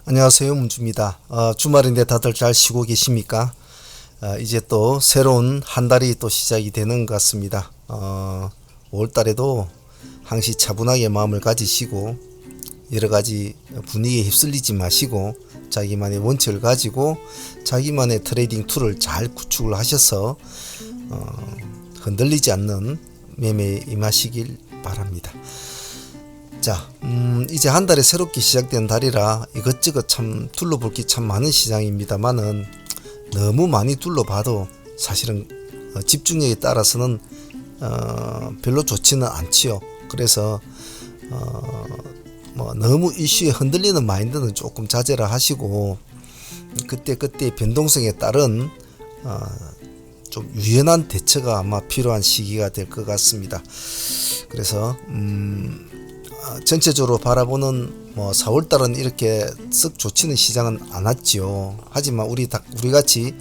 안녕하세요. 문주입니다. 주말인데 다들 잘 쉬고 계십니까? 이제 또 새로운 한 달이 또 시작이 되는 것 같습니다. 5월 달에도 항시 차분하게 마음을 가지시고 여러 가지 분위기에 휩쓸리지 마시고 자기만의 원칙을 가지고 자기만의 트레이딩 툴을 잘 구축을 하셔서 흔들리지 않는 매매에 임하시길 바랍니다. 자, 이제 한 달에 새롭게 시작된 달이라 이것저것 참 둘러볼 게 참 많은 시장입니다만은 너무 많이 둘러봐도 사실은 집중력에 따라서는 별로 좋지는 않지요. 그래서 뭐 너무 이슈에 흔들리는 마인드는 조금 자제를 하시고 그때 변동성에 따른 좀 유연한 대처가 아마 필요한 시기가 될 것 같습니다. 그래서 전체적으로 바라보는 4월달은 이렇게 썩 좋지는 시장은 않았지요. 하지만 우리 같이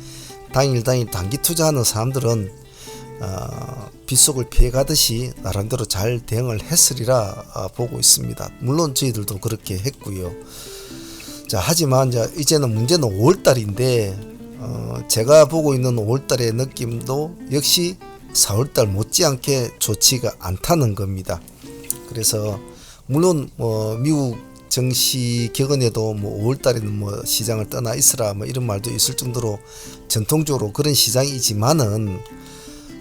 당일 단기 투자하는 사람들은 빗속을 피해가듯이 나름대로 잘 대응을 했으리라 보고 있습니다. 물론 저희들도 그렇게 했고요. 자, 하지만 이제는 문제는 5월달인데 제가 보고 있는 5월달의 느낌도 역시 4월달 못지않게 좋지가 않다는 겁니다. 그래서 물론 미국 정시 격언에도 5월달에는 시장을 떠나 있으라 이런 말도 있을 정도로 전통적으로 그런 시장이지만은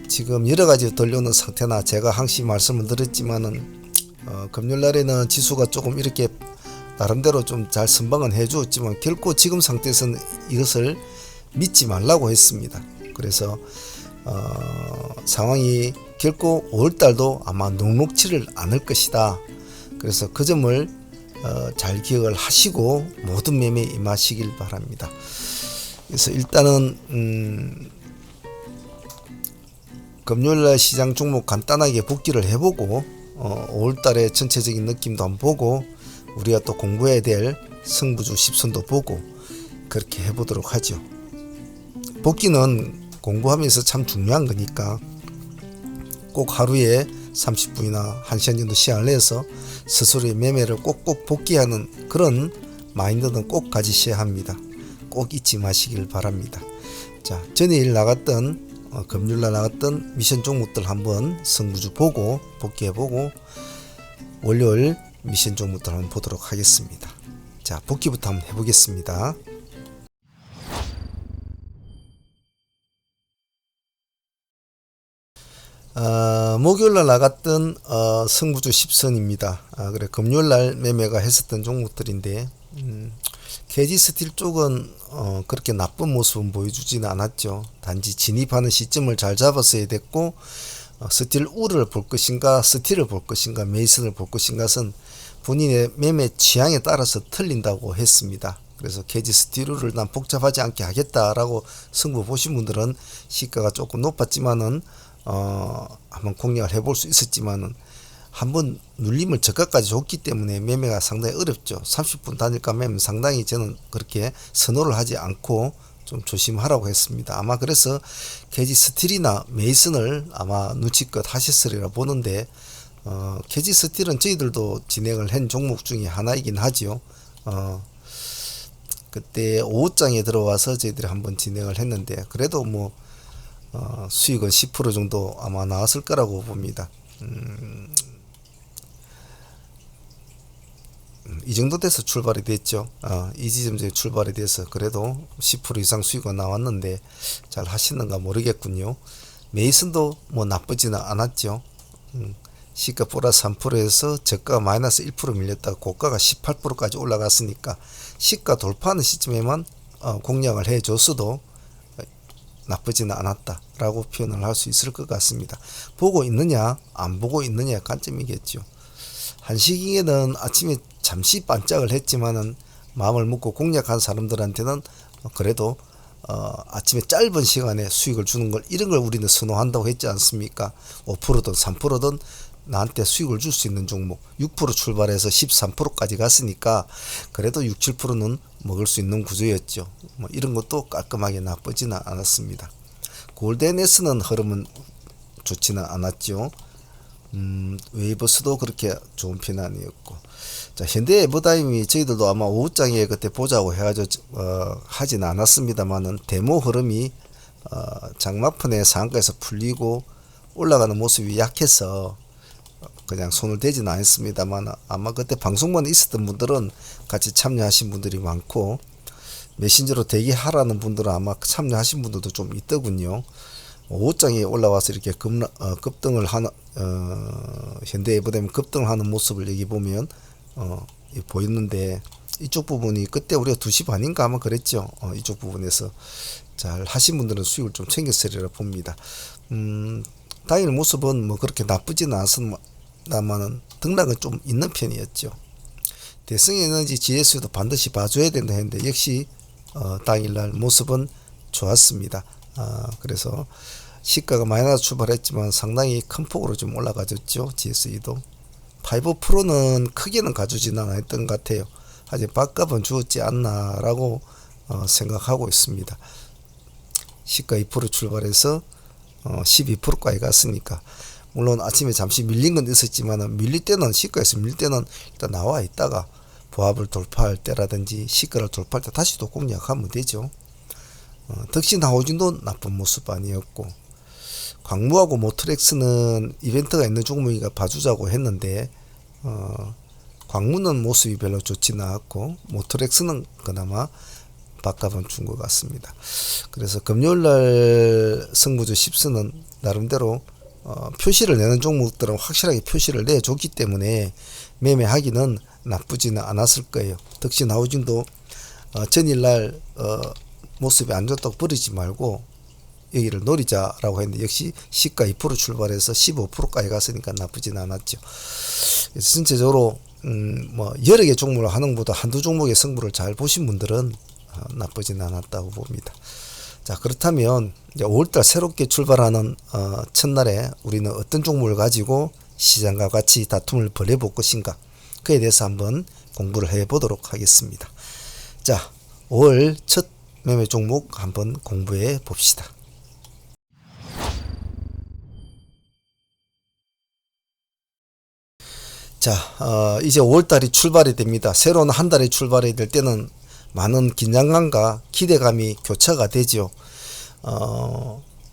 지금 여러 가지 들려오는 상태나 제가 항시 말씀을 드렸지만은 금요일날에는 지수가 조금 이렇게 나름대로 좀 잘 선방은 해주었지만 결코 지금 상태에서는 이것을 믿지 말라고 했습니다. 그래서 상황이 결코 5월달도 아마 녹록치를 않을 것이다. 그래서 그 점을 잘 기억을 하시고 모든 매매에 임하시길 바랍니다. 그래서 일단은 금요일날 시장 종목 간단하게 복기를 해보고 5월달의 전체적인 느낌도 한번 보고 우리가 또 공부해야 될 승부주 10선도 보고 그렇게 해보도록 하죠. 복기는 공부하면서 참 중요한 거니까 꼭 하루에 30분이나 1시간 정도 시간을 내서 스스로의 매매를 꼭꼭 복귀하는 그런 마인드는 꼭 가지셔야 합니다. 꼭 잊지 마시길 바랍니다. 자, 전일 나갔던 금요일날 나갔던 미션 종목들 한번 승부주 보고 복귀해보고 월요일 미션 종목들 한번 보도록 하겠습니다. 자, 복귀부터 한번 해보겠습니다. 목요일날 나갔던 승부주 10선입니다. 그래 금요일날 매매가 했었던 종목들인데 KG스틸 쪽은 그렇게 나쁜 모습은 보여주지는 않았죠. 단지 진입하는 시점을 잘 잡았어야 됐고 스틸 우를 볼 것인가 스틸을 볼 것인가 메이슨을 볼 것인가는 본인의 매매 취향에 따라서 틀린다고 했습니다. 그래서 KG스틸을 난 복잡하지 않게 하겠다라고 승부 보신 분들은 시가가 조금 높았지만은 한번 공략을 해볼 수 있었지만은 한번 눌림을 저가까지 줬기 때문에 매매가 상당히 어렵죠. 30분 단일가 매매 상당히 저는 그렇게 선호를 하지 않고 좀 조심하라고 했습니다. 아마 그래서 캐지 스틸이나 메이슨을 아마 눈치껏 하셨으리라 보는데 캐지 스틸은 저희들도 진행을 한 종목 중에 하나이긴 하지요. 그때 5장에 들어와서 저희들이 한번 진행을 했는데 그래도 수익은 10% 정도 아마 나왔을 거라고 봅니다. 이 정도 돼서 출발이 됐죠. 이 지점에 출발이 돼서 그래도 10% 이상 수익은 나왔는데 잘 하시는가 모르겠군요. 메이슨도 나쁘지는 않았죠. 시가 플러스 3%에서 저가가 마이너스 1% 밀렸다가 고가가 18%까지 올라갔으니까 시가 돌파하는 시점에만 공략을 해줬어도 나쁘지는 않았다라고 표현을 할 수 있을 것 같습니다. 보고 있느냐 안 보고 있느냐의 관점이겠죠. 한시기에는 아침에 잠시 반짝을 했지만은 마음을 먹고 공략한 사람들한테는 그래도 아침에 짧은 시간에 수익을 주는 걸 이런 걸 우리는 선호한다고 했지 않습니까? 5%든 3%든 나한테 수익을 줄 수 있는 종목 6% 출발해서 13%까지 갔으니까 그래도 6, 7%는 먹을 수 있는 구조였죠. 이런 것도 깔끔하게 나쁘지는 않았습니다. 골든S는 흐름은 좋지는 않았죠. 웨이버스도 그렇게 좋은 편은 아니었고 자, 현대 에버다임이 저희들도 아마 오후장에 그때 보자고 해가지고 하진 않았습니다만은 데모 흐름이 장마판에 상한가에서 풀리고 올라가는 모습이 약해서 그냥 손을 대지는 않았습니다만, 아마 그때 방송만 있었던 분들은 같이 참여하신 분들이 많고 메신저로 대기하라는 분들은 아마 참여하신 분들도 좀 있더군요. 오후장에 올라와서 이렇게 급등을 하는 현대 에버다임 급등을 하는 모습을 여기 보면 보였는데, 이쪽 부분이 그때 우리가 2시 반인가 아마 그랬죠. 이쪽 부분에서 잘 하신 분들은 수익을 좀 챙겼으리라 봅니다. 당일 모습은 뭐 그렇게 나쁘지는 않았습니다만은 등락은 좀 있는 편이었죠. 대성에너지 GS도 반드시 봐줘야 된다 했는데 역시 당일날 모습은 좋았습니다. 그래서 시가가 마이너스 출발했지만 상당히 큰 폭으로 좀 올라가졌죠. GSE도 5%는 크게는 가주지는 않았던 것 같아요. 아직 밥값은 주었지 않나라고 생각하고 있습니다. 시가 2% 출발해서 12%까지 갔으니까, 물론 아침에 잠시 밀린 건 있었지만 밀릴 때는, 시가에서 밀릴 때는 일단 나와 있다가 보합을 돌파할 때라든지 시가를 돌파할 때 다시 또 공략하면 되죠. 덕신 하우징도 나쁜 모습 아니었고, 광무하고 모트렉스는 이벤트가 있는 종목이니까 봐주자고 했는데 광무는 모습이 별로 좋지는 않았고 모트렉스는 그나마 밥값은 준 것 같습니다. 그래서 금요일날 승부주 10수는 나름대로 표시를 내는 종목들은 확실하게 표시를 내줬기 때문에 매매하기는 나쁘지는 않았을 거예요. 덕신 하우징도 전일날 모습이 안 좋다고 버리지 말고 여기를 노리자라고 했는데 역시 시가 2% 출발해서 15%까지 갔으니까 나쁘진 않았죠. 그래서 전체적으로 뭐 여러 개 종목을 하는 것보다 한두 종목의 승부를 잘 보신 분들은 나쁘진 않았다고 봅니다. 자, 그렇다면 이제 5월달 새롭게 출발하는 첫날에 우리는 어떤 종목을 가지고 시장과 같이 다툼을 벌여볼 것인가, 그에 대해서 한번 공부를 해보도록 하겠습니다. 자, 5월 첫 매매 종목 한번 공부해 봅시다. 자, 이제 5월달이 출발이 됩니다. 새로운 한 달이 출발이 될 때는 많은 긴장감과 기대감이 교차가 되죠.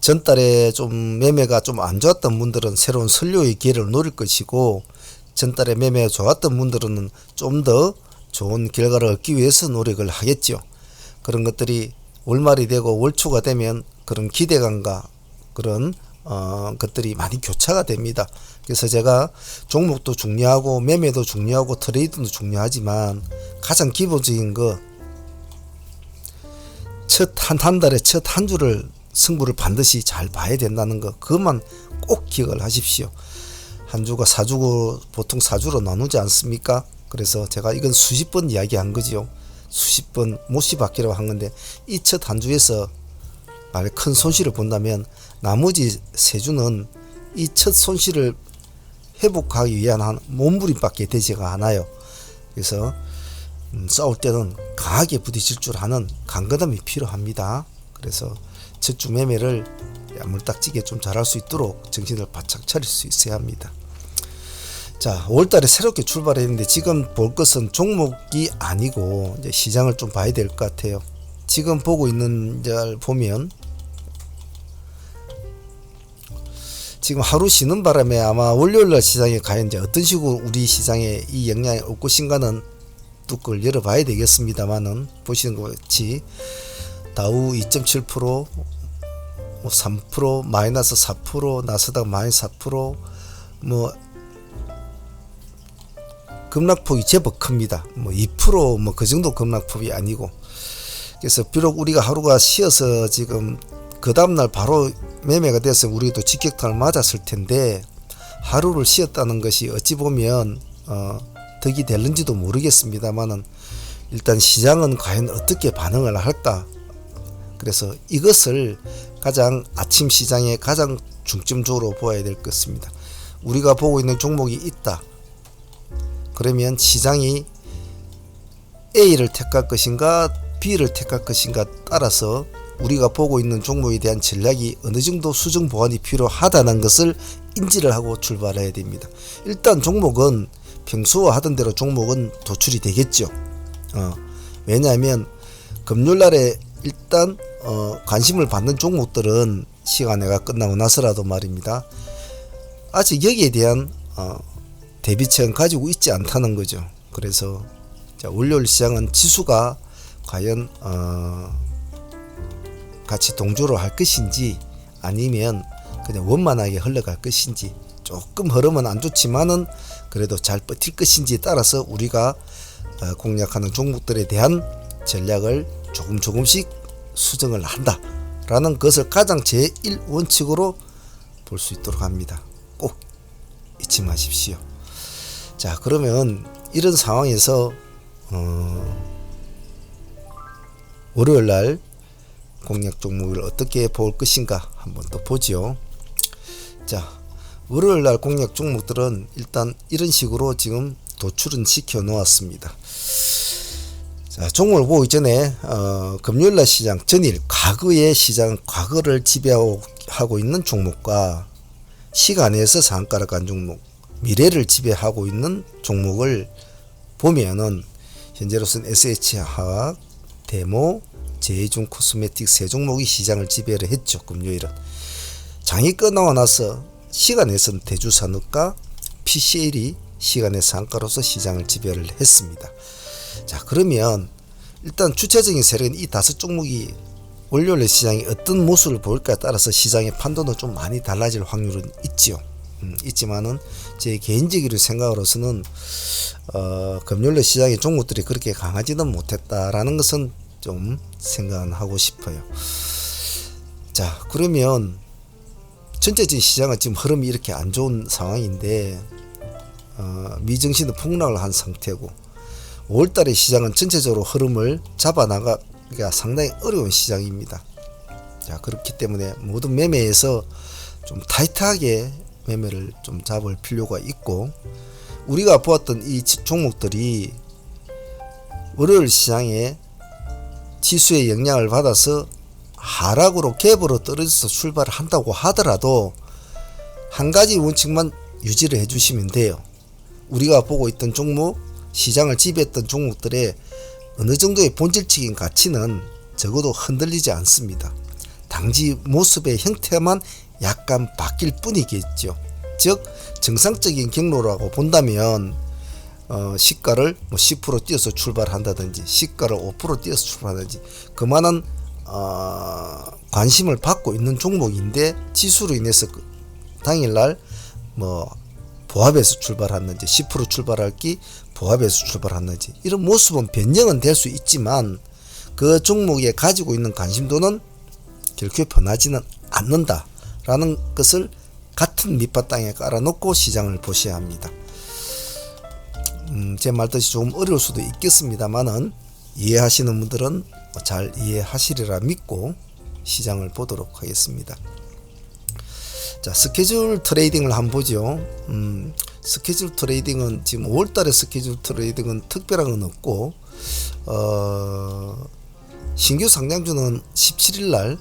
전달에 좀 매매가 좀 안 좋았던 분들은 새로운 선료의 기회를 노릴 것이고, 전달에 매매가 좋았던 분들은 좀 더 좋은 결과를 얻기 위해서 노력을 하겠죠. 그런 것들이 월말이 되고 월초가 되면 그런 기대감과 그런 것들이 많이 교차가 됩니다. 그래서 제가 종목도 중요하고 매매도 중요하고 트레이드도 중요하지만 가장 기본적인 거, 한 달에 첫 한 주를 승부를 반드시 잘 봐야 된다는 거, 그것만 꼭 기억을 하십시오. 한 주가 4주고 보통 4주로 나누지 않습니까? 그래서 제가 이건 수십 번 이야기한 거지요. 수십 번 못시받기라고 한 건데, 이 첫 한 주에서 만약 큰 손실을 본다면 나머지 3주는 이 첫 손실을 회복하기 위한 한 몸부림밖에 되지가 않아요. 그래서 싸울 때는 강하게 부딪힐 줄 아는 강건함이 필요합니다. 그래서 첫 주 매매를 야물딱지게 좀 잘할 수 있도록 정신을 바짝 차릴 수 있어야 합니다. 자, 5월달에 새롭게 출발했는데 지금 볼 것은 종목이 아니고 이제 시장을 좀 봐야 될 것 같아요. 지금 보고 있는 걸 보면 지금 하루 쉬는 바람에 아마 월요일날 시장에 과연 이제 어떤 식으로 우리 시장에 이 영향이 올 것인가는 뚜껑을 열어봐야 되겠습니다만은, 보시는 것 같이 다우 2.7%, 3%, 마이너스 4%, 나스닥 마이너스 4%, 뭐 급락폭이 제법 큽니다. 뭐 2% 뭐 그 정도 급락폭이 아니고, 그래서 비록 우리가 하루가 쉬어서 지금 그 다음날 바로 매매가 돼서 우리도 직격탄을 맞았을 텐데, 하루를 쉬었다는 것이 어찌 보면 덕이 될는지도 모르겠습니다만은 일단 시장은 과연 어떻게 반응을 할까, 그래서 이것을 가장 아침 시장에 가장 중점적으로 보아야 될 것입니다. 우리가 보고 있는 종목이 있다, 그러면 시장이 A를 택할 것인가 B를 택할 것인가 따라서 우리가 보고 있는 종목에 대한 전략이 어느 정도 수정 보완이 필요하다는 것을 인지를 하고 출발해야 됩니다. 일단 종목은 평소 하던 대로 종목은 도출이 되겠죠. 왜냐하면 금요일날에 일단 관심을 받는 종목들은 시간회가 끝나고 나서라도 말입니다. 아직 여기에 대한 대비책은 가지고 있지 않다는 거죠. 그래서 자, 월요일 시장은 지수가 과연 같이 동조를 할 것인지 아니면 그냥 원만하게 흘러갈 것인지, 조금 흐름은 안 좋지만은 그래도 잘 버틸 것인지에 따라서 우리가 공략하는 종목들에 대한 전략을 조금씩 수정을 한다 라는 것을 가장 제1원칙으로 볼 수 있도록 합니다. 꼭 잊지 마십시오. 자, 그러면 이런 상황에서 월요일날 공략 종목을 어떻게 볼 것인가 한번 또 보죠. 자, 월요일날 공략 종목들은 일단 이런 식으로 지금 도출은 시켜 놓았습니다. 자, 종목을 보기 전에 금요일날 시장 전일 과거의 시장, 과거를 지배하고 있는 종목과 시간에서 상한가를 간 종목, 미래를 지배하고 있는 종목을 보면은 현재로서는 SH화학, 데모, 제이중 코스메틱 세 종목이 시장을 지배를 했죠. 금요일은 장이 끝나고 나서 시간에서는 대주산업과 PCL이 시간의 상한가로서 시장을 지배를 했습니다. 자, 그러면 일단 주체적인 세력은 이 5종목이 월요일 시장이 어떤 모습을 보일까에 따라서 시장의 판도는 좀 많이 달라질 확률은 있지요. 있지만은 제 개인적인 생각으로서는 금요일 시장의 종목들이 그렇게 강하지는 못했다라는 것은 좀 생각하고 싶어요. 자, 그러면 전체적인 시장은 지금 흐름이 이렇게 안 좋은 상황인데 미증시는 폭락을 한 상태고 5월달의 시장은 전체적으로 흐름을 잡아나가기가 상당히 어려운 시장입니다. 자, 그렇기 때문에 모든 매매에서 좀 타이트하게 매매를 좀 잡을 필요가 있고, 우리가 보았던 이 종목들이 월요일 시장에 지수의 영향을 받아서 하락으로 갭으로 떨어져서 출발을 한다고 하더라도 한 가지 원칙만 유지를 해주시면 돼요. 우리가 보고 있던 종목, 시장을 지배했던 종목들의 어느 정도의 본질적인 가치는 적어도 흔들리지 않습니다. 당시 모습의 형태만 약간 바뀔 뿐이겠죠. 즉 정상적인 경로라고 본다면 시가를 10% 뛰어서 출발한다든지 시가를 5% 뛰어서 출발하든지 그만한 관심을 받고 있는 종목인데 지수로 인해서 당일날 보합에서 출발하는지 10% 출발할기 보합에서 출발하는지 이런 모습은 변형은 될 수 있지만 그 종목에 가지고 있는 관심도는 결코 변하지는 않는다라는 것을 같은 밑바탕에 깔아놓고 시장을 보셔야 합니다. 제 말뜻이 조금 어려울 수도 있겠습니다만은 이해하시는 분들은 잘 이해하시리라 믿고 시장을 보도록 하겠습니다. 자, 스케줄 트레이딩을 한번 보죠. 스케줄 트레이딩은 지금 5월달에 스케줄 트레이딩은 특별한 건 없고 신규 상장주는 17일날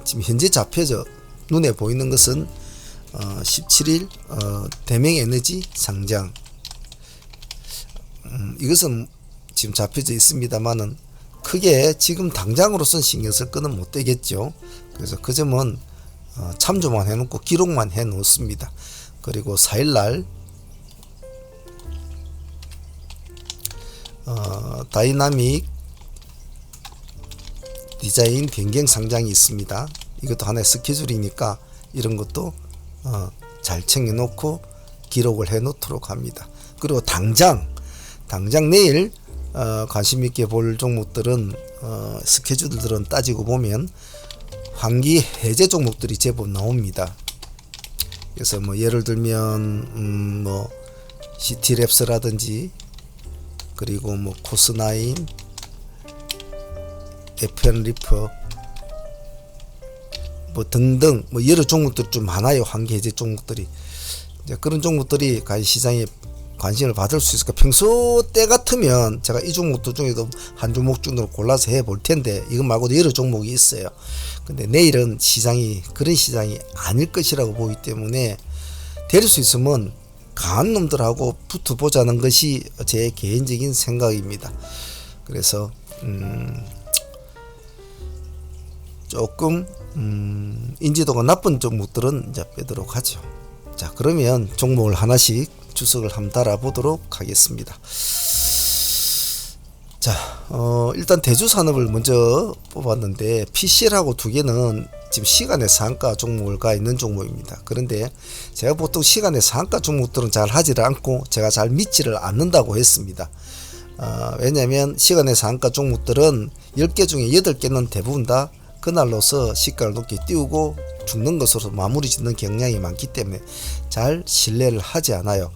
지금 현재 잡혀져 눈에 보이는 것은 17일 대명에너지 상장, 이것은 지금 잡혀져 있습니다만은 크게 지금 당장으로선 신경 쓸 거는 못 되겠죠. 그래서 그 점은 참조만 해놓고 기록만 해 놓습니다. 그리고 4일날 다이나믹 디자인 변경 상장이 있습니다. 이것도 하나의 스케줄이니까 이런 것도 잘 챙겨놓고 기록을 해 놓도록 합니다. 그리고 당장 내일 관심 있게 볼 종목들은 스케줄들은 따지고 보면 환기 해제 종목들이 제법 나옵니다. 그래서 예를 들면 시티랩스라든지 그리고 코스나인, FN리퍼 등등 여러 종목들이 좀 많아요. 환기 해제 종목들이. 이제 그런 종목들이 가히 시장에 관심을 받을 수 있을까. 평소 때 같으면 제가 이 종목들 중에도 한 종목 정도를 골라서 해볼 텐데 이것 말고도 여러 종목이 있어요. 근데 내일은 시장이 그런 시장이 아닐 것이라고 보기 때문에 될 수 있으면 강한 놈들하고 붙어보자는 것이 제 개인적인 생각입니다. 그래서 조금 인지도가 나쁜 종목들은 이제 빼도록 하죠. 자, 그러면 종목을 하나씩 주석을 한번 달아보도록 하겠습니다. 자, 일단 대주산업을 먼저 뽑았는데 PCL하고 두 개는 지금 시간의 상한가 종목을 가 있는 종목입니다. 그런데 제가 보통 시간의 상한가 종목들은 잘 하지를 않고 제가 잘 믿지를 않는다고 했습니다. 왜냐하면 시간의 상한가 종목들은 10개 중에 8개는 대부분 다 그날로서 시가를 높게 띄우고 죽는 것으로 마무리 짓는 경향이 많기 때문에 잘 신뢰를 하지 않아요.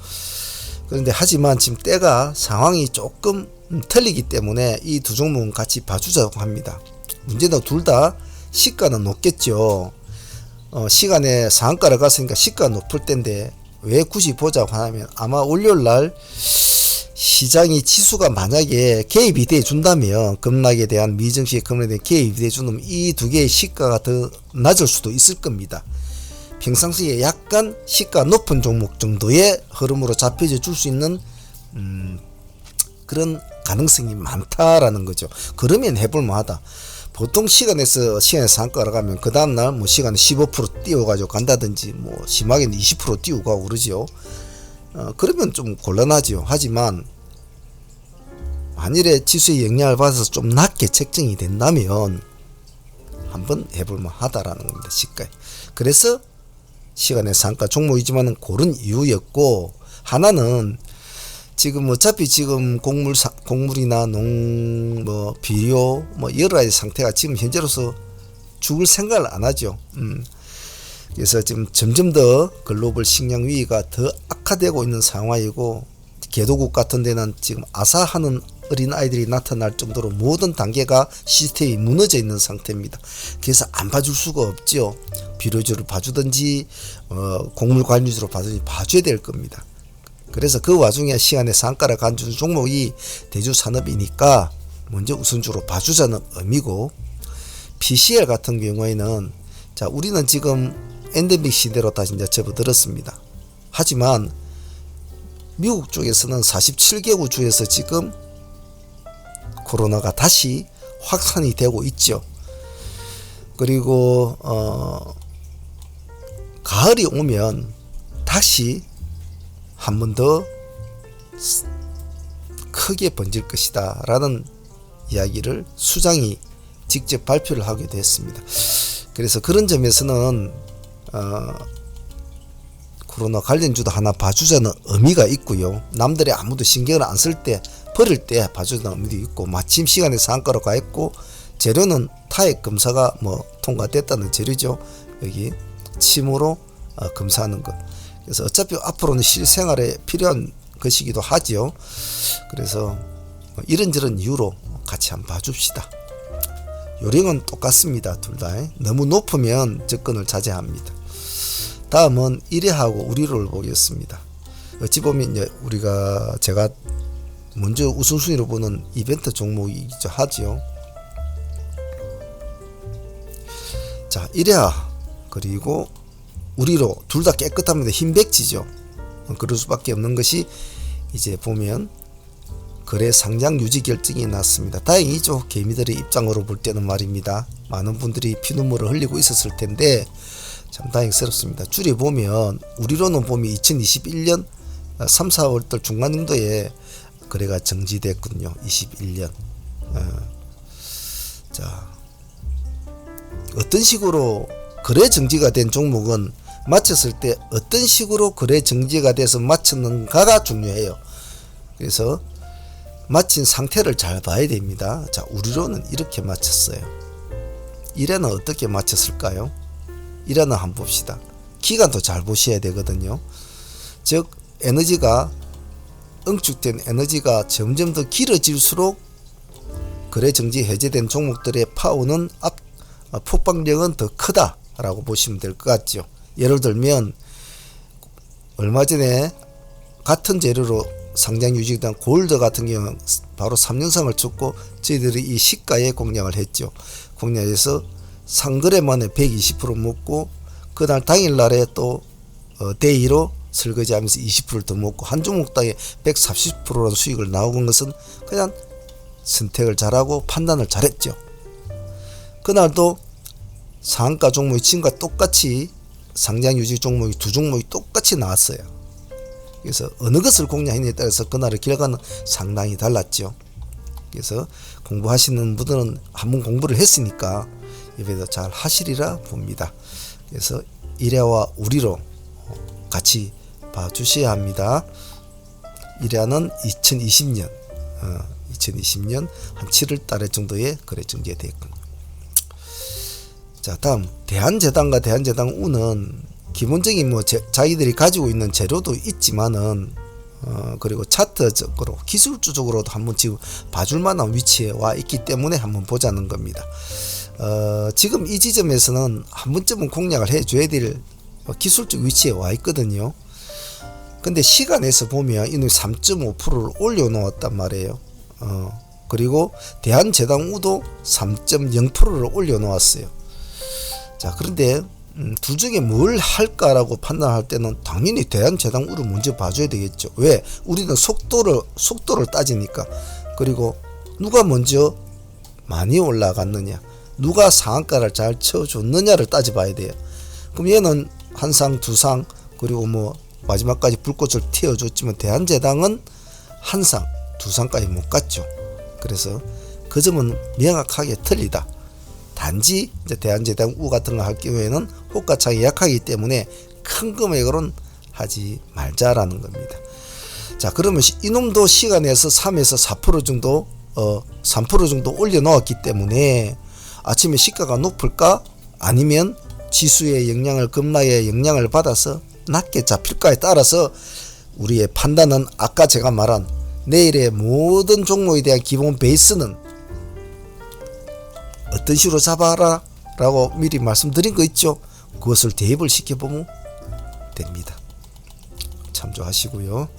그런데 하지만 지금 때가 상황이 조금 틀리기 때문에 이 두 종목은 같이 봐주자고 합니다. 문제는 둘 다 시가는 높겠죠. 시간에 상한가를 갔으니까 시가가 높을 텐데 왜 굳이 보자고 하면 아마 월요일날 시장이 지수가 만약에 개입이 돼 준다면 급락에 대한 미증시 급락에 대한 개입이 돼 준다면 이 두 개의 시가가 더 낮을 수도 있을 겁니다. 평상시에 약간 시가 높은 종목 정도의 흐름으로 잡혀져 줄 수 있는 그런 가능성이 많다라는 거죠. 그러면 해볼 만하다. 보통 시간에 상한가를 가면 그 다음날 뭐 시간에 15% 띄워가지고 간다든지 뭐 심하게는 20% 띄우고 가고 그러죠. 그러면 좀 곤란하죠. 하지만 만일에 지수의 영향을 받아서 좀 낮게 책정이 된다면 한번 해볼만 하다라는 겁니다. 시가에. 그래서 시간의 상한가 종목이지만은 그런 이유였고, 하나는 지금 어차피 지금 곡물이나 비료 여러 가지 상태가 지금 현재로서 죽을 생각을 안 하죠. 그래서 지금 점점 더 글로벌 식량 위기가 더 악화되고 있는 상황이고, 개도국 같은 데는 지금 아사하는 어린 아이들이 나타날 정도로 모든 단계가 시스템이 무너져 있는 상태입니다. 그래서 안 봐줄 수가 없죠. 비료주를 봐주든지 곡물 관리주로 봐주든지 봐줘야 될 겁니다. 그래서 그 와중에 시간에 상한가를 간주는 종목이 대주산업이니까 먼저 우선주로 봐주자는 의미고, PCL 같은 경우에는 자, 우리는 지금 엔데믹 시대로 다시 이제 접어들었습니다. 하지만 미국 쪽에서는 47개국 주에서 지금 코로나가 다시 확산이 되고 있죠. 그리고 가을이 오면 다시 한 번 더 크게 번질 것이다 라는 이야기를 수장이 직접 발표를 하게 됐습니다. 그래서 그런 점에서는 코로나 관련주도 하나 봐주자는 의미가 있고요. 남들이 아무도 신경을 안 쓸 때 버릴 때 봐주자는 의미도 있고, 마침 시간에 상한가로 가 있고 재료는 타액 검사가 통과됐다는 재료죠. 여기 침으로 검사하는 것. 그래서 어차피 앞으로는 실생활에 필요한 것이기도 하죠. 그래서 이런저런 이유로 같이 한번 봐줍시다. 요령은 똑같습니다. 둘 다. 너무 높으면 접근을 자제합니다. 다음은 1회하고 우리로를 보겠습니다. 어찌 보면 이제 제가 먼저 우선순위로 보는 이벤트 종목이기도 하죠. 자, 1회 그리고 우리로 둘 다 깨끗합니다. 흰백지죠. 그럴 수밖에 없는 것이 이제 보면 거래 상장 유지 결정이 났습니다. 다행이죠. 개미들의 입장으로 볼 때는 말입니다. 많은 분들이 피눈물을 흘리고 있었을 텐데 참 다행스럽습니다. 줄여보면 우리로는 보면 2021년 3, 4월달 중간 정도에 거래가 정지됐거든요. 21년. 자, 어떤 식으로 거래 정지가 된 종목은 마쳤을 때 어떤 식으로 거래 정지가 돼서 마쳤는가가 중요해요. 그래서 마친 상태를 잘 봐야 됩니다. 자, 우리로는 이렇게 마쳤어요. 1회는 어떻게 마쳤을까요? 1회는 한번 봅시다. 기간도 잘 보셔야 되거든요. 즉 에너지가 응축된 에너지가 점점 더 길어질수록 거래 정지 해제된 종목들의 파워는 폭발력은 더 크다라고 보시면 될 것 같죠. 예를 들면 얼마 전에 같은 재료로 상장 유지된 골드 같은 경우는 바로 3년상을 쳤고 저희들이 이 시가에 공략을 했죠. 공략해서 상거래 만에 120% 먹고 그날 당일날에 또 데이로 설거지하면서 20%를 더 먹고 한 종목당에 140%라는 수익을 나오는 것은 그냥 선택을 잘하고 판단을 잘했죠. 그날도 상한가 종목이 지금과 똑같이 상장 유지 종목이 두 종목이 똑같이 나왔어요. 그래서 어느 것을 공략했느냐에 따라서 그날의 결과는 상당히 달랐죠. 그래서 공부하시는 분들은 한번 공부를 했으니까 이번에도 잘 하시리라 봅니다. 그래서 일야와 우리로 같이 봐주셔야 합니다. 일야는 2020년 한 7월 달에 정도에 거래 정지됐군요. 자, 다음 대한제당과 대한제당우는 기본적인 자기들이 가지고 있는 재료도 있지만은 그리고 차트적으로 기술주적으로도 한번 지금 봐줄 만한 위치에 와 있기 때문에 한번 보자는 겁니다. 지금 이 지점에서는 한 번쯤은 공략을 해줘야 될 기술적 위치에 와 있거든요. 근데 시간에서 보면 이놈이 3.5%를 올려놓았단 말이에요. 그리고 대한제당우도 3.0%를 올려놓았어요. 자, 그런데 둘 중에 뭘 할까라고 판단할 때는 당연히 대한제당우를 먼저 봐줘야 되겠죠. 왜? 우리는 속도를 따지니까. 그리고 누가 먼저 많이 올라갔느냐, 누가 상한가를 잘 쳐줬느냐를 따져봐야 돼요. 그럼 얘는 한 상, 두 상, 그리고 마지막까지 불꽃을 튀어줬지만 대한제당은 한 상, 두 상까지 못 갔죠. 그래서 그 점은 명확하게 틀리다. 단지 이제 대한제당우 같은 거 할 경우에는 호가창이 약하기 때문에 큰 금액으로는 하지 말자라는 겁니다. 자, 그러면 이놈도 시간에서 3에서 4% 정도 3% 정도 올려놓았기 때문에 아침에 시가가 높을까 아니면 지수의 영향을 급락의 영향을 받아서 낮게 잡힐까에 따라서 우리의 판단은 아까 제가 말한 내일의 모든 종목에 대한 기본 베이스는 어떤 식으로 잡아라 라고 미리 말씀드린 거 있죠. 그것을 대입을 시켜보면 됩니다. 참조하시고요.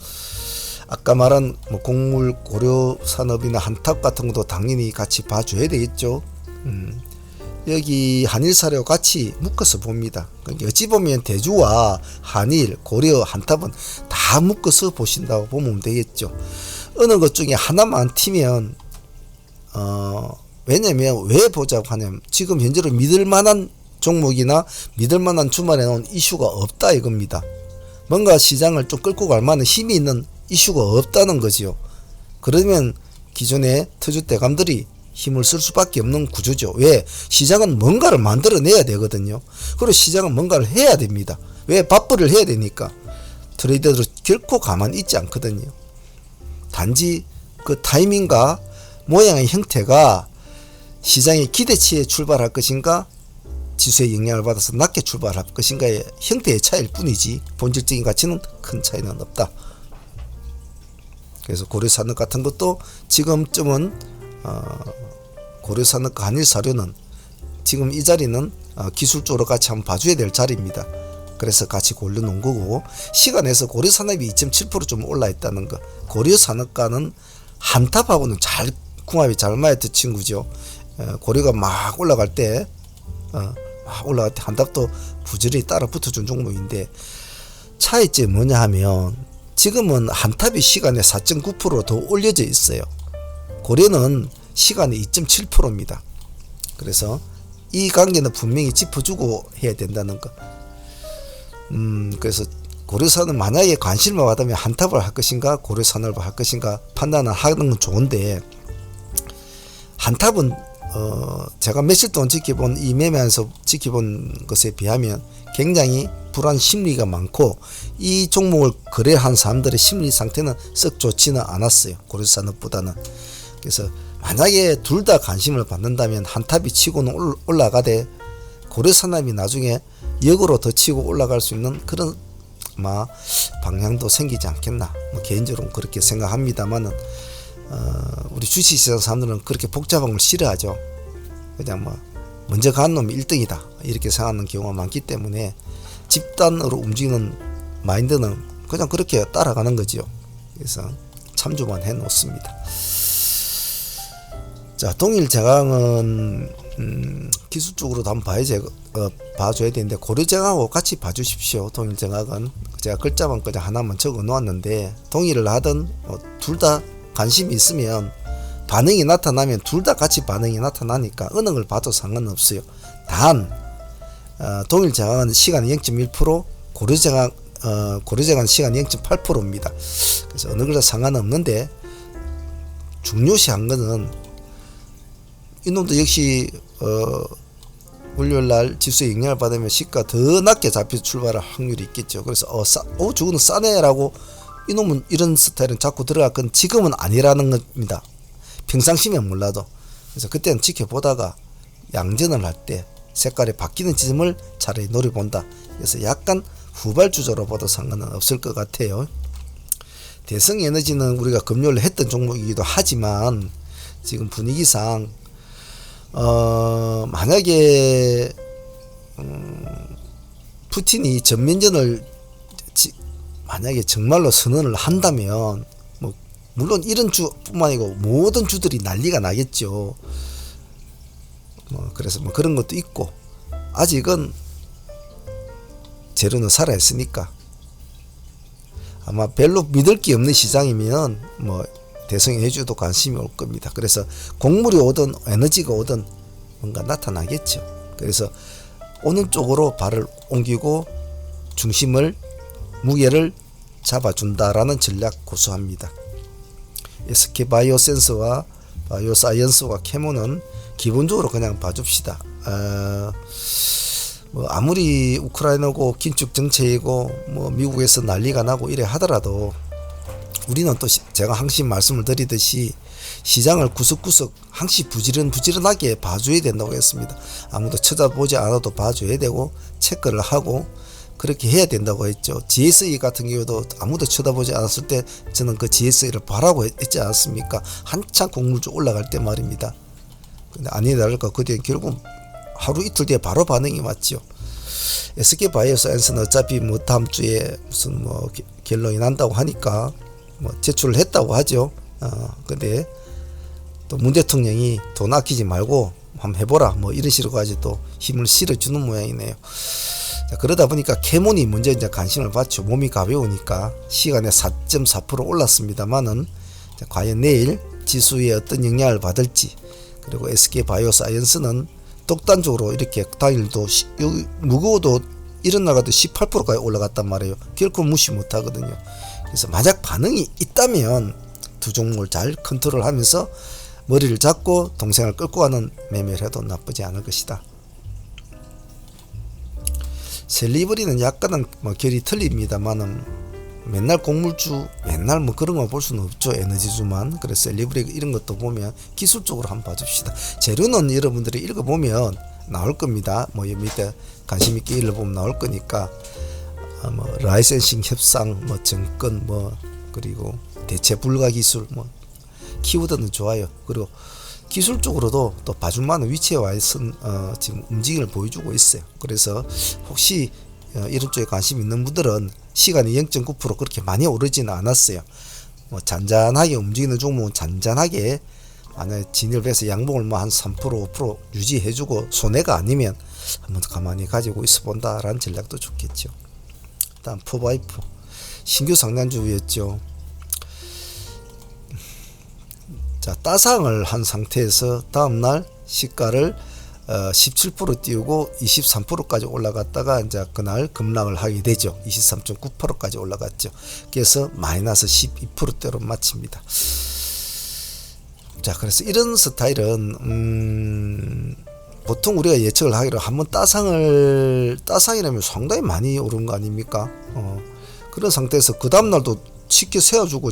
아까 말한 곡물 고려산업이나 한탑 같은 것도 당연히 같이 봐줘야 되겠죠. 여기 한일사료 같이 묶어서 봅니다. 그러니까 어찌 보면 대주와 한일, 고려, 한탑은 다 묶어서 보신다고 보면 되겠죠. 어느 것 중에 하나만 튀면 왜냐면 왜 보자고 하냐면 지금 현재로 믿을만한 종목이나 믿을만한 주말에 나온 이슈가 없다 이겁니다. 뭔가 시장을 좀 끌고 갈 만한 힘이 있는 이슈가 없다는 거지요. 그러면 기존의 터줏대감들이 힘을 쓸 수밖에 없는 구조죠. 왜? 시장은 뭔가를 만들어내야 되거든요. 그리고 시장은 뭔가를 해야 됩니다. 왜? 밥벌이를 해야 되니까. 트레이더들은 결코 가만히 있지 않거든요. 단지 그 타이밍과 모양의 형태가 시장의 기대치에 출발할 것인가 지수의 영향을 받아서 낮게 출발할 것인가의 형태의 차이일 뿐이지 본질적인 가치는 큰 차이는 없다. 그래서 고려산업 같은 것도 지금쯤은 고려산업과 한일사료는 지금 이 자리는 기술적으로 같이 한번 봐줘야 될 자리입니다. 그래서 같이 골라놓은 거고 시간에서 고려산업이 2.7% 좀 올라있다는 거. 고려산업과는 한탑하고는 잘 궁합이 잘 맞았던 친구죠. 고려가 막 올라갈 때 한탑도 부지런히 따라 붙어준 종목인데 차이점이 뭐냐 하면 지금은 한탑이 시간에 4.9% 더 올려져 있어요. 고려는 시간에 2.7%입니다. 그래서 이 관계는 분명히 짚어주고 해야 된다는 거. 그래서 고려산은 만약에 관심을 받으면 한탑을 할 것인가 고려산업을 할 것인가 판단을 하는 건 좋은데 한탑은 제가 며칠 동안 지켜본 이 매매하면서 지켜본 것에 비하면 굉장히 불안 심리가 많고 이 종목을 거래한 사람들의 심리 상태는 썩 좋지는 않았어요. 고려산업보다는. 그래서 만약에 둘 다 관심을 받는다면 한탑이 치고는 올라가되 고려산업이 나중에 역으로 더 치고 올라갈 수 있는 그런 방향도 생기지 않겠나 개인적으로는 그렇게 생각합니다만은 우리 주식시장 사람들은 그렇게 복잡한 걸 싫어하죠. 그냥 먼저 간 놈이 1등이다 이렇게 생각하는 경우가 많기 때문에 집단으로 움직이는 마인드는 그냥 그렇게 따라가는 거죠. 그래서 참조만 해 놓습니다. 자, 동일제강은 기술적으로도 한번 봐줘야 되는데 고려정하고 같이 봐주십시오. 동일정학은 제가 글자만 그냥 하나만 적어 놓았는데 동의를 하든 둘 다 관심이 있으면 반응이 나타나면 둘 다 같이 반응이 나타나니까 어느 걸 봐도 상관없어요. 단 동일정학은 시간이 0.1%, 고려정학은 시간이 0.8%입니다. 그래서 어느 걸다 상관없는데 중요시한 거는 이놈도 역시 월요일날 지수의 영향을 받으면 시가 더 낮게 잡혀서 출발할 확률이 있겠죠. 그래서 저거는 싸네라고 이놈은 이런 스타일은 자꾸 들어갈 건 지금은 아니라는 겁니다. 평상시면 몰라도. 그래서 그때는 지켜보다가 양전을 할 때 색깔이 바뀌는 지점을 차라리 노려본다. 그래서 약간 후발주자로 봐도 상관은 없을 것 같아요. 대성에너지는 우리가 금요일에 했던 종목이기도 하지만 지금 분위기상 만약에 푸틴이 전면전을 만약에 정말로 선언을 한다면 뭐 물론 이런 주뿐만 아니고 모든 주들이 난리가 나겠죠. 그래서 뭐 그런 것도 있고 아직은 재료는 살아있으니까 아마 별로 믿을 게 없는 시장이면 뭐 대성에너지도 관심이 올 겁니다. 그래서 곡물이 오든 에너지가 오든 뭔가 나타나겠죠. 그래서 오는 쪽으로 발을 옮기고 중심을 무게를 잡아준다라는 전략 고수합니다. SK바이오센스와 바이오사이언스와 캐모는 기본적으로 그냥 봐줍시다. 뭐 아무리 우크라이나고 긴축 정책이고 뭐 미국에서 난리가 나고 이래 하더라도 우리는 또 제가 항상 말씀을 드리듯이 시장을 구석구석 항상 부지런하게 봐줘야 된다고 했습니다. 아무도 쳐다보지 않아도 봐줘야 되고 체크를 하고 그렇게 해야 된다고 했죠. GSE 같은 경우도 아무도 쳐다보지 않았을 때 저는 그 GSE를 봐라고 했지 않습니까? 한참 곡물주 올라갈 때 말입니다. 근데 아니나 다를까 그 뒤에 결국 하루 이틀 뒤에 바로 반응이 왔죠. SK바이오사이언스는 어차피 뭐 다음 주에 무슨 뭐 결론이 난다고 하니까 뭐 제출을 했다고 하죠. 근데 또 문 대통령이 돈 아끼지 말고 한번 해보라 뭐 이런 식으로까지 또 힘을 실어주는 모양이네요. 자, 그러다 보니까 캐몬이 먼저 이제 관심을 받죠. 몸이 가벼우니까 시간에 4.4% 올랐습니다만은 과연 내일 지수에 어떤 영향을 받을지 그리고 SK바이오사이언스는 독단적으로 이렇게 당일도 무거워도 이런 날가도 18%까지 올라갔단 말이에요. 결코 무시 못하거든요. 그래서 만약 반응이 있다면 두 종목을 잘 컨트롤하면서 머리를 잡고 동생을 끌고 가는 매매를 해도 나쁘지 않을 것이다. 셀리브리는 약간은 뭐 결이 틀립니다만은 맨날 곡물주 맨날 뭐 그런 거 볼 수는 없죠. 에너지주만. 그래서 셀리브리 이런 것도 보면 기술적으로 한번 봐줍시다. 재료는 여러분들이 읽어보면 나올 겁니다. 뭐 밑에 관심 있게 읽어보면 나올 거니까 뭐 라이센싱 협상 뭐 정권 뭐 그리고 대체 불가 기술 뭐 키워드는 좋아요. 그리고 기술적으로도 또 봐줄 만한 위치에 와 있은 지금 움직임을 보여주고 있어요. 그래서 혹시 이런 쪽에 관심 있는 분들은 시간이 0.9% 그렇게 많이 오르지는 않았어요. 뭐 잔잔하게 움직이는 종목은 잔잔하게 만약에 진입해서 양봉을 뭐 한 3% 5% 유지해주고 손해가 아니면 한번 가만히 가지고 있어 본다라는 전략도 좋겠죠. 다음 포바이프 신규 상단주였죠. 자, 따상을 한 상태에서 다음날 시가를 17% 띄우고 23%까지 올라갔다가 이제 그날 급락을 하게 되죠. 23.9%까지 올라갔죠. 그래서 마이너스 12%대로 마칩니다. 자, 그래서 이런 스타일은 보통 우리가 예측을 하기로 한번 따상이라면 상당히 많이 오른 거 아닙니까? 그런 상태에서 그 다음날도 쉽게 세워주고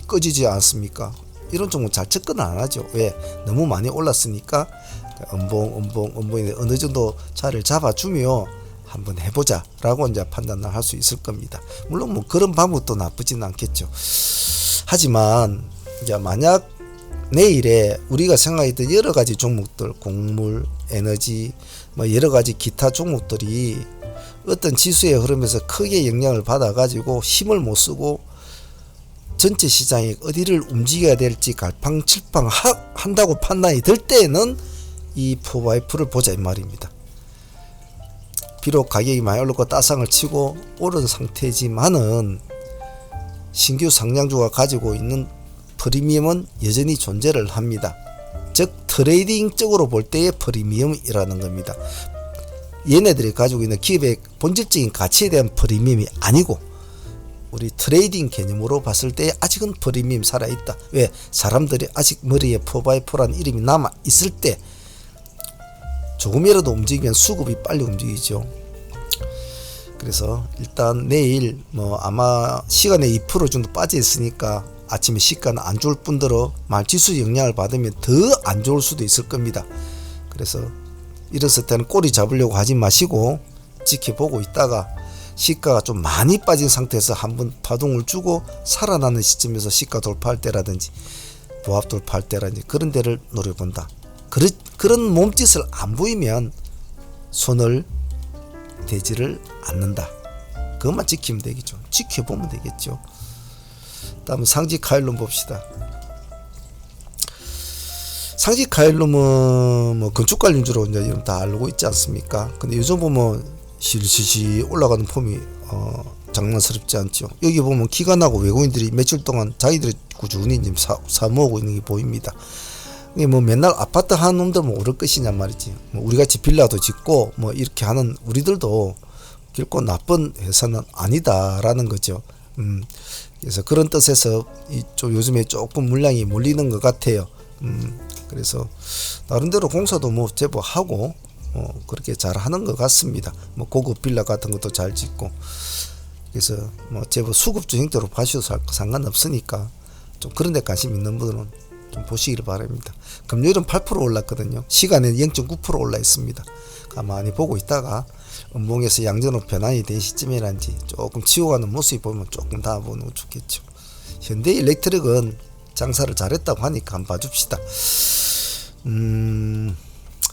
꺼지지 않습니까? 이런 종목 잘 접근을 안 하죠. 왜? 너무 많이 올랐으니까 음봉인데 어느 정도 자리를 잡아주며 한번 해보자 라고 이제 판단을 할 수 있을 겁니다. 물론 뭐 그런 방법도 나쁘진 않겠죠. 하지만 이제 만약 내일에 우리가 생각했던 여러 가지 종목들, 곡물, 에너지, 뭐 여러 가지 기타 종목들이 어떤 지수의 흐름에서 크게 영향을 받아가지고 힘을 못 쓰고 전체 시장이 어디를 움직여야 될지 갈팡질팡 한다고 판단이 될 때는 이 4x4를 보자 이 말입니다. 비록 가격이 많이 올랐고 따상을 치고 오른 상태지만은 신규 상장주가 가지고 있는 프리미엄은 여전히 존재를 합니다. 즉 트레이딩적으로 볼 때의 프리미엄이라는 겁니다. 얘네들이 가지고 있는 기업의 본질적인 가치에 대한 프리미엄이 아니고 우리 트레이딩 개념으로 봤을 때 아직은 프리미엄 살아있다. 왜? 사람들이 아직 머리에 4x4라는 이름이 남아있을 때 조금이라도 움직이면 수급이 빨리 움직이죠. 그래서 일단 내일 아마 시간에 2% 정도 빠져 있으니까 아침에 시가는 안 좋을 뿐더러 말지수 영향을 받으면 더 안 좋을 수도 있을 겁니다. 그래서 이랬을 때는 꼬리 잡으려고 하지 마시고 지켜보고 있다가 시가가 좀 많이 빠진 상태에서 한번 파동을 주고 살아나는 시점에서 시가 돌파할 때라든지 보합 돌파할 때라든지 그런 데를 노려본다. 그런 몸짓을 안 보이면 손을 대지를 않는다. 그것만 지키면 되겠죠. 지켜보면 되겠죠. 다음 상지 카일룸 봅시다. 상지 카일룸은 뭐 건축관리주로 이제 다 알고 있지 않습니까? 근데 요즘 보면 실시시 올라가는 폼이 장난스럽지 않죠. 여기 보면 기관하고 외국인들이 며칠 동안 자기들이 꾸준히 지금 사 모으고 있는 게 보입니다. 뭐 맨날 아파트 하는 놈들은 오를 것이냐 말이지. 뭐 우리같이 빌라도 짓고 뭐 이렇게 하는 우리들도 결코 나쁜 회사는 아니다라는 거죠. 그래서 그런 뜻에서 좀 요즘에 조금 물량이 몰리는 것 같아요. 그래서 나름대로 공사도 뭐 제법 하고 그렇게 잘 하는 것 같습니다. 뭐 고급 빌라 같은 것도 잘 짓고. 그래서 뭐 제법 수급주 형태로 봐셔도 상관없으니까 좀 그런 데 관심 있는 분들은 좀 보시기를 바랍니다. 금요일은 8% 올랐거든요. 시간에는 0.9% 올라 있습니다. 가만히 보고 있다가 음봉에서 양전으로 변환이 된 시점이란지 조금 치워가는 모습이 보면 조금 담아보는 거 좋겠죠. 현대일렉트릭은 장사를 잘했다고 하니까 한번 봐줍시다.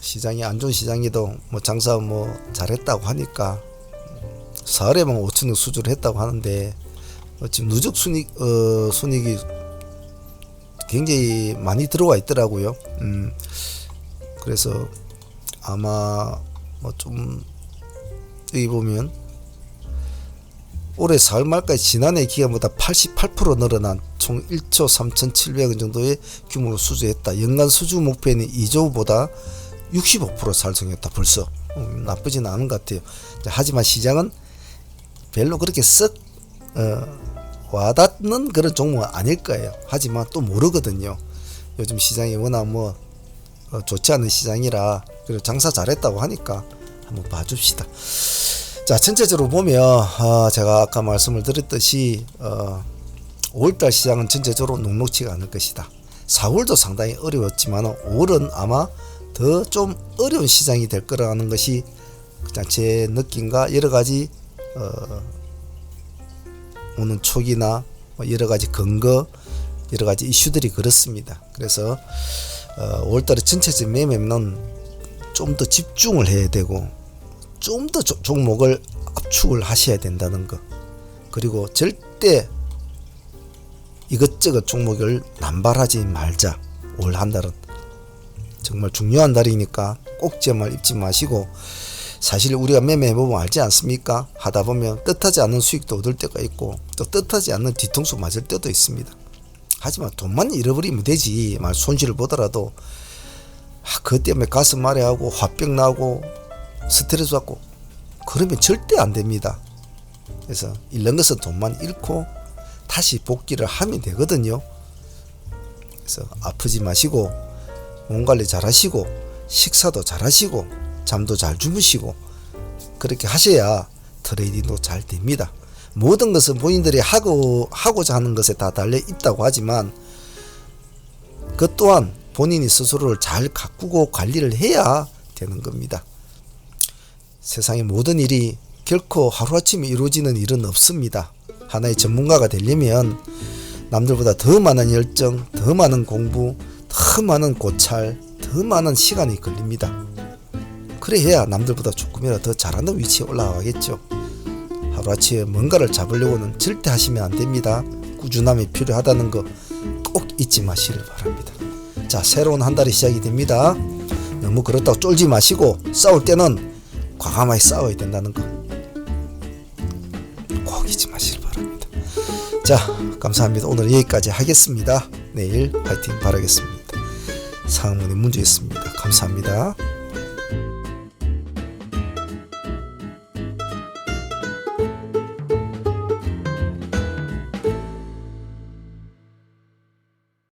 시장이 안 좋은 시장에도 뭐 장사 뭐 잘했다고 하니까 사흘에만 5천억 수주를 했다고 하는데 지금 누적 순익이 굉장히 많이 들어와 있더라고요. 그래서 아마 뭐 좀 여기 보면 올해 4월 말까지 지난해 기간보다 88% 늘어난 총 1조 3,700원 정도의 규모로 수주했다. 연간 수주 목표는 2조보다 65% 달성했다. 벌써 나쁘진 않은 것 같아요. 하지만 시장은 별로 그렇게 썩 와닿는 그런 종목은 아닐 거예요. 하지만 또 모르거든요. 요즘 시장이 워낙 뭐 좋지 않은 시장이라 그리고 장사 잘했다고 하니까 한번 봐줍시다. 자, 전체적으로 보면 제가 아까 말씀을 드렸듯이 5월달 시장은 전체적으로 녹록치가 않을 것이다. 4월도 상당히 어려웠지만 5월은 아마 더 좀 어려운 시장이 될 거라는 것이 그냥 제 느낌과 여러가지 오는 촉이나 여러가지 근거 여러가지 이슈들이 그렇습니다. 그래서 5월달에 전체적인 매매는 좀 더 집중을 해야 되고 좀 더 종목을 압축을 하셔야 된다는 거. 그리고 절대 이것저것 종목을 남발하지 말자. 올 한 달은 정말 중요한 달이니까 꼭지말 입지 마시고, 사실 우리가 매매해보면 알지 않습니까? 하다 보면 뜻하지 않는 수익도 얻을 때가 있고 또 뜻하지 않는 뒤통수 맞을 때도 있습니다. 하지만 돈만 잃어버리면 되지. 말 손실을 보더라도 그것 때문에 가슴 아래하고 화병 나고 스트레스 받고 그러면 절대 안 됩니다. 그래서 잃는 것은 돈만 잃고 다시 복귀를 하면 되거든요. 그래서 아프지 마시고 몸 관리 잘 하시고 식사도 잘 하시고 잠도 잘 주무시고 그렇게 하셔야 트레이딩도 잘 됩니다. 모든 것은 본인들이 하고자 하는 것에 다 달려 있다고 하지만 그 또한 본인이 스스로를 잘 가꾸고 관리를 해야 되는 겁니다. 세상의 모든 일이 결코 하루아침에 이루어지는 일은 없습니다. 하나의 전문가가 되려면 남들보다 더 많은 열정, 더 많은 공부, 더 많은 고찰, 더 많은 시간이 걸립니다. 그래야 남들보다 조금이라도 더 잘하는 위치에 올라가겠죠. 하루아침에 뭔가를 잡으려고는 절대 하시면 안 됩니다. 꾸준함이 필요하다는 거 꼭 잊지 마시길 바랍니다. 자, 새로운 한 달이 시작이 됩니다. 너무 그렇다고 쫄지 마시고 싸울 때는 과감하게 싸워야 된다는 거 꼭 잊지 마시길 바랍니다. 자, 감사합니다. 오늘 여기까지 하겠습니다. 내일 파이팅 바라겠습니다. 상황문에 문제 있습니다. 감사합니다.